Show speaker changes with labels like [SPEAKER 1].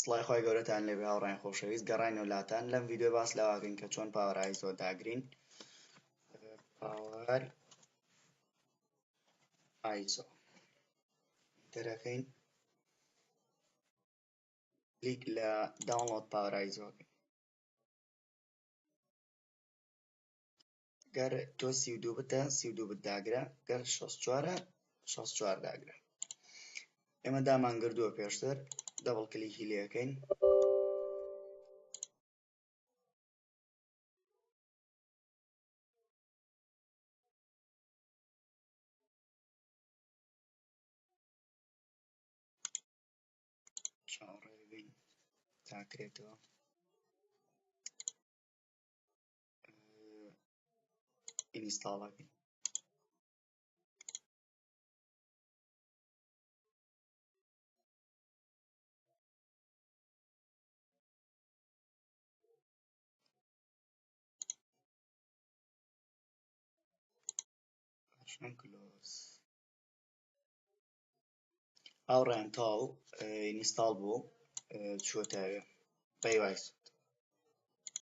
[SPEAKER 1] سڵای خۆی گەورەتان لەبێ هاوڕێیان خۆشەویست گەڕاینەوە لاتان لەم ڤیدیۆ باس لەواکەین کە چۆن پاوەر ئایزۆ داگرین پاوەر ئایزۆ دەرەکەین کلیک لە داونلۆد پاوەر ئایزۆکەین گەر تۆ 32 بتە 32 بت داگرە گەر 64ە 64 داگرە ئێمە دامان کردووە پێشتر دەبڵ کلیکی لێەکەین چاوەڕێ ببین تاکرێتەوە ئینستاڵەکەین کلۆز هاوڕێیان تاو ئینستاڵ بوو چووەتە پێی وایس